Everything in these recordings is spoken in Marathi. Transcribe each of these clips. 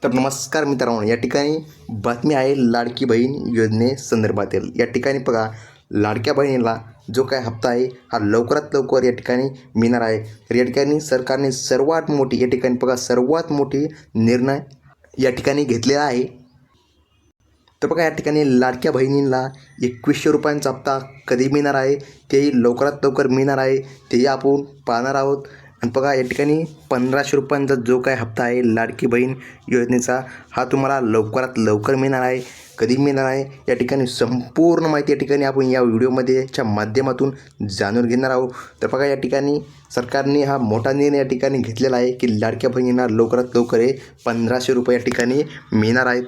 तर नमस्कार मित्रांनो, या ठिकाणी बातमी आहे लाडकी बहीण योजनेसंदर्भातील। या ठिकाणी बघा, लाडक्या बहिणीला जो काय हप्ता आहे हा लवकरात लवकर या ठिकाणी मिळणार आहे। तर या ठिकाणी सरकारने सर्वात मोठी सर्वात मोठी निर्णय या ठिकाणी घेतलेला आहे। तर बघा, या ठिकाणी लाडक्या बहिणींना 2100 रुपयांचा हप्ता कधी मिळणार आहे, तेही लवकरात लवकर मिळणार आहे, तेही आपण पाहणार आहोत। आणि बघा, या ठिकाणी 1500 रुपयांचा जो काय हप्ता आहे लाडकी बहीण योजनेचा, हा तुम्हाला लवकरात लवकर मिळणार आहे। कधी मिळणार आहे या ठिकाणी संपूर्ण माहिती या ठिकाणी आपण या व्हिडिओमध्येच्या माध्यमातून जाणून घेणार आहोत। तर बघा, या ठिकाणी सरकारने हा मोठा निर्णय या ठिकाणी घेतलेला आहे की लाडक्या बहिणींना लवकरात लवकर हे 1500 रुपये या ठिकाणी मिळणार आहेत।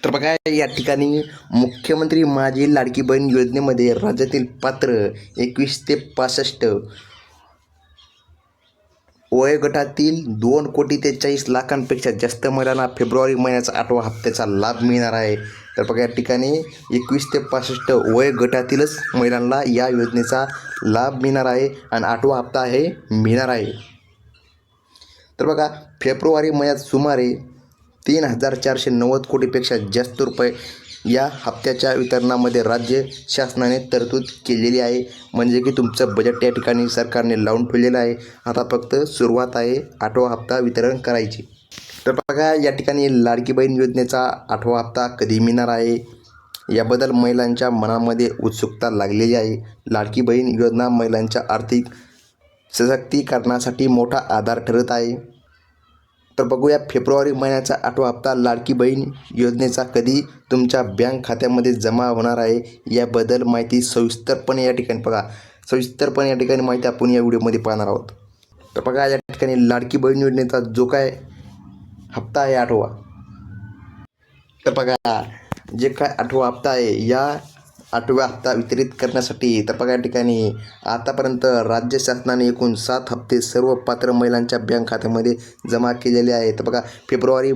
तर बघा, या ठिकाणी मुख्यमंत्री माझी लाडकी बहीण योजनेमध्ये राज्यातील पात्र 21 ते 65 वयोगटातील 2,43,00,000 जास्त महिलांना फेब्रुवारी महिन्याचा 8वा हप्त्याचा लाभ मिळणार आहे। तर बघा, या ठिकाणी 21 ते 65 वयोगटातीलच महिलांना या योजनेचा लाभ मिळणार आहे आणि 8वा हप्ता हे मिळणार आहे। तर बघा, फेब्रुवारी महिन्यात सुमारे 3,490 कोटीपेक्षा जास्त रुपये या हप्त्याच्या वितरणामध्ये राज्य शासनाने तरतूद केलेली आहे। म्हणजे की तुमचं बजेट या ठिकाणी सरकारने लावून ठेवलेलं आहे। आता फक्त सुरुवात आहे 8वा हप्ता वितरण करायची। तर बघा, या ठिकाणी लाडकी बहीण योजनेचा 8वा हप्ता कधी मिळणार आहे याबद्दल महिलांच्या मनामध्ये उत्सुकता लागलेली आहे। लाडकी बहीण योजना महिलांच्या आर्थिक सशक्तीकरणासाठी मोठा आधार ठरत आहे। तर बघूया, फेब्रुवारी महिन्याचा 8वा हप्ता लाडकी बहीण योजनेचा कधी तुमच्या बँक खात्यामध्ये जमा होणार आहे याबद्दल माहिती सविस्तरपणे या ठिकाणी माहिती आपण या व्हिडिओमध्ये पाहणार आहोत। तर बघा, या ठिकाणी लाडकी बहीण योजनेचा जो काय हप्ता आहे 8वा, तर बघा, जे काय 8वा हप्ता आहे या 8व्या हप्ता वितरित करण्यासाठी तर बघा, या ठिकाणी आतापर्यंत राज्य शासनाने एकूण 7 हप्ते सर्व पात्र महिलांच्या बँक खात्यामध्ये जमा केलेले आहेत। तर बघा, फेब्रुवारी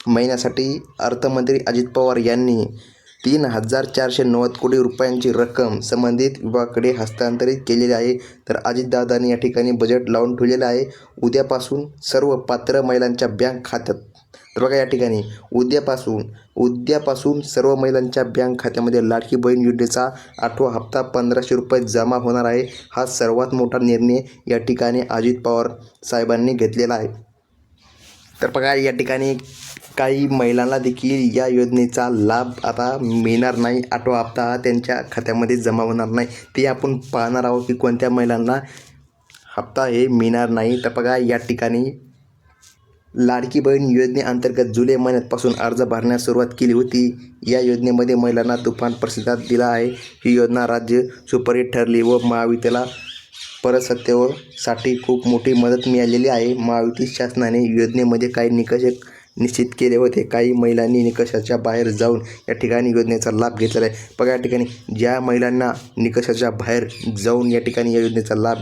महिन्यासाठी अर्थमंत्री अजित पवार यांनी 3,490 कोटी रुपयांची रक्कम संबंधित विभागाकडे हस्तांतरित केलेली आहे। तर अजितदादांनी या ठिकाणी बजेट लावून ठेवलेलं आहे। उद्यापासून सर्व पात्र महिलांच्या बँक खात्यात, तर बघा, या ठिकाणी उद्यापासून सर्व महिलांच्या बँक खात्यामध्ये लाडकी बहीण योजनेचा 8वा हप्ता 1500 रुपये जमा होणार आहे। हा सर्वात मोठा निर्णय या ठिकाणी अजित पवार साहेबांनी घेतलेला आहे। तर बघा, या ठिकाणी काही महिलांना देखील या योजनेचा लाभ आता मिळणार नाही। 8वा हप्ता त्यांच्या खात्यामध्ये जमा होणार नाही, ते आपण पाहणार आहोत की कोणत्या महिलांना हप्ता हे मिळणार नाही। तर बघा, या ठिकाणी लाडकी बहीण योजनेअंतर्गत जुलै महिन्यापासून अर्ज भरण्यास सुरुवात केली होती। या योजनेमध्ये महिलांना तुफान प्रतिसाद दिला आहे। ही योजना राज्य सुपरहिट ठरली व महायुतीला परत सत्तेसाठी खूप मोठी मदत मिळालेली आहे। महायुती शासनाने योजनेमध्ये काही निकष निश्चित केले होते। काही महिलांनी निकषाच्या बाहेर जाऊन या ठिकाणी योजनेचा लाभ घेतलेला आहे। बघा, या ठिकाणी ज्या महिलांना निकषाच्या बाहेर जाऊन या ठिकाणी या योजनेचा लाभ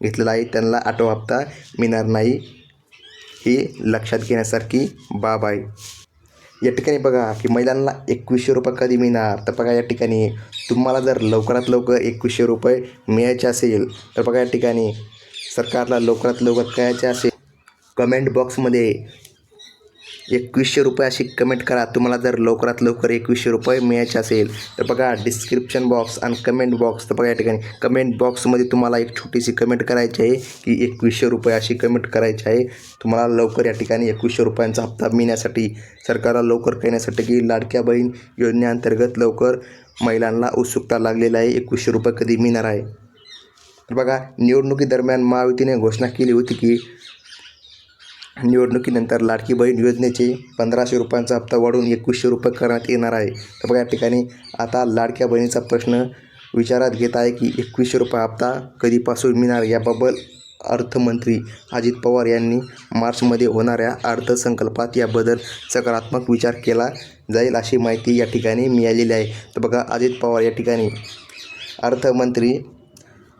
घेतलेला आहे त्यांना 8वा हप्ता मिळणार नाही, ही लक्षात घेण्यासारखी बाब आहे। या ठिकाणी बघा की महिलांना 2100 रुपये कधी मिळणार, तर बघा, या ठिकाणी तुम्हाला जर लवकरात लवकर 2100 रुपये मिळायचे असेल तर बघा, या ठिकाणी सरकारला लवकरात लवकर करायचे असेल, कमेंट बॉक्समध्ये 2100 रुपये अशी कमेंट करा। तुम्हाला जर लवकरात लवकर 2100 रुपये मिळायचे असेल तर बघा, डिस्क्रिप्शन बॉक्स आणि कमेंट बॉक्स, तर बघा, या ठिकाणी कमेंट बॉक्समध्ये तुम्हाला एक छोटीशी कमेंट करायची आहे की 2100 रुपये अशी कमेंट करायची आहे। तुम्हाला लवकर या ठिकाणी 2100 रुपयांचा हप्ता मिळण्यासाठी, सरकारला लवकर कळण्यासाठी की लाडक्या बहीण योजनेअंतर्गत लवकर महिलांना उत्सुकता लागलेली आहे, 2100 रुपये कधी मिळणार आहे। तर बघा, निवडणुकीदरम्यान महायुतीने घोषणा केली होती की निवडणुकीनंतर लाडकी बहीण योजनेचे 1500 रुपयांचा हप्ता वाढवून 2100 रुपये करण्यात येणार आहे। तर बघा, या ठिकाणी आता लाडक्या बहिणीचा प्रश्न विचारात घेत आहे की 2100 रुपये हप्ता कधीपासून मिळणार याबाबत अर्थमंत्री अजित पवार यांनी मार्चमध्ये होणाऱ्या अर्थसंकल्पात याबद्दल सकारात्मक विचार केला जाईल अशी माहिती या ठिकाणी मिळालेली आहे। तर बघा, अजित पवार या ठिकाणी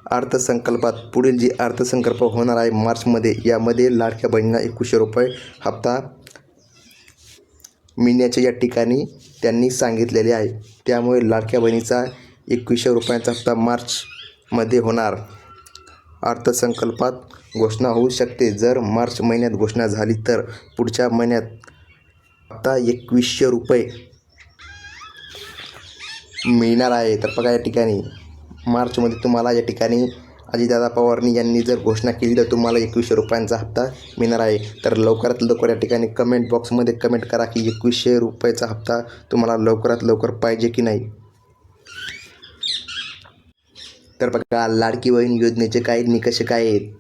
अर्थसंकल्पात पुढील जी अर्थसंकल्प होणार आहे मार्चमध्ये, यामध्ये लाडक्या बहिणींना 2100 रुपये हप्ता मिळण्याचे या ठिकाणी त्यांनी सांगितलेले आहे। त्यामुळे लाडक्या बहिणीचा 2100 रुपयांचा हप्ता मार्चमध्ये होणार अर्थसंकल्पात घोषणा होऊ शकते. जर मार्च महिन्यात घोषणा झाली तर पुढच्या महिन्यात हप्ता 2100 रुपये मिळणार आहे. तर बघा या ठिकाणी मार्चमध्ये तुम्हाला या ठिकाणी अजितदादा पवारांनी यांनी जर घोषणा केली तर तुम्हाला 2100 रुपयांचा हप्ता मिळणार आहे. तर लवकरात लवकर या ठिकाणी कमेंट बॉक्समध्ये कमेंट करा की 2100 रुपयाचा हप्ता तुम्हाला लवकरात लवकर पाहिजे की नाही. तर बघा लाडकी बहीण योजनेचे काही निकष काय आहेत.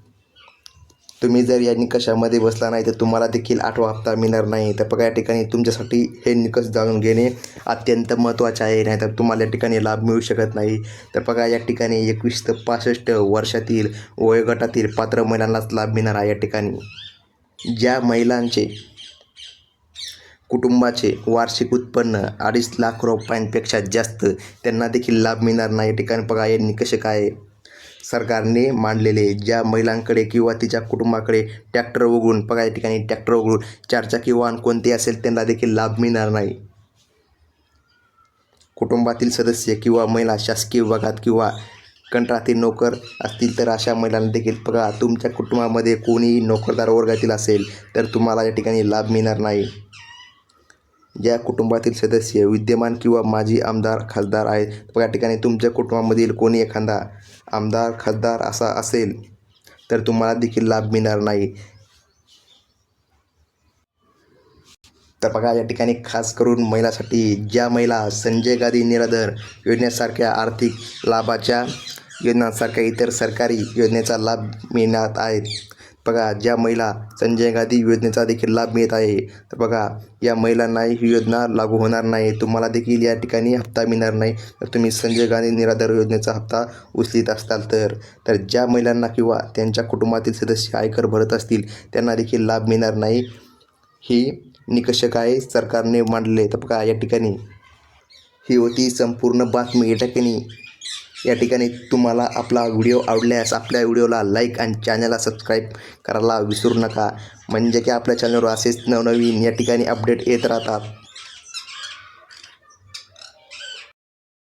तुम्ही जर या निकषामध्ये बसला नाही तर तुम्हाला देखील 8वा हप्ता मिळणार नाही. तर बघा या ठिकाणी तुमच्यासाठी हे निकष जाणून घेणे अत्यंत महत्त्वाचे आहे, नाहीतर तुम्हाला या ठिकाणी लाभ मिळू शकत नाही. तर बघा या ठिकाणी 21 ते 65 वर्षातील वयोगटातील पात्र महिलांनाच लाभ मिळणार आहे. या ठिकाणी ज्या महिलांचे कुटुंबाचे वार्षिक उत्पन्न 2.5 लाख रुपयांपेक्षा जास्त त्यांना देखील लाभ मिळणार नाही. या ठिकाणी बघा हे निकष काय आहे. सरकारने मांडलेले ज्या महिलांकडे किंवा तिच्या कुटुंबाकडे ट्रॅक्टर वगळून बघा या ठिकाणी ट्रॅक्टर वगळून चारचाकी वाहन कोणते असेल त्यांना देखील लाभ मिळणार नाही. कुटुंबातील सदस्य किंवा महिला शासकीय विभागात किंवा कंत्राटी नोकर असतील तर अशा महिलांना देखील बघा तुमच्या कुटुंबामध्ये कोणीही नोकरदार वर्गातील असेल तर तुम्हाला या ठिकाणी लाभ मिळणार नाही. ज्या कुटुंबातील सदस्य विद्यमान किंवा माजी आमदार खासदार आहेत बघा या ठिकाणी तुमच्या कुटुंबामधील कोणी एखादा आमदार खासदार असा असेल तर तुम्हाला देखील लाभ मिळणार नाही. तर बघा या ठिकाणी खास करून महिलांसाठी ज्या महिला संजय गांधी निराधार योजनेसारख्या आर्थिक लाभाच्या योजनांसारख्या इतर सरकारी योजनेचा लाभ मिळणार आहेत. बघा ज्या महिला संजय गांधी योजनेचा देखील लाभ मिळत आहे तर बघा या महिलांना ही योजना लागू होणार नाही. तुम्हाला देखील या ठिकाणी हप्ता मिळणार नाही तर तुम्ही संजय गांधी निराधार योजनेचा हप्ता उचलीत असताल तर ज्या महिलांना किंवा त्यांच्या कुटुंबातील सदस्य आयकर भरत असतील त्यांना देखील लाभ मिळणार नाही. ही निकष काय सरकारने मांडले. तर बघा या ठिकाणी ही होती संपूर्ण बातमी. या ठिकाणी तुम्हाला आपला व्हिडिओ आवडल्यास आपल्या व्हिडिओला लाईक आणि चॅनलला सबस्क्राईब करायला विसरू नका, म्हणजे की आपल्या चॅनलवर असेच नवनवीन या ठिकाणी अपडेट येत राहतात.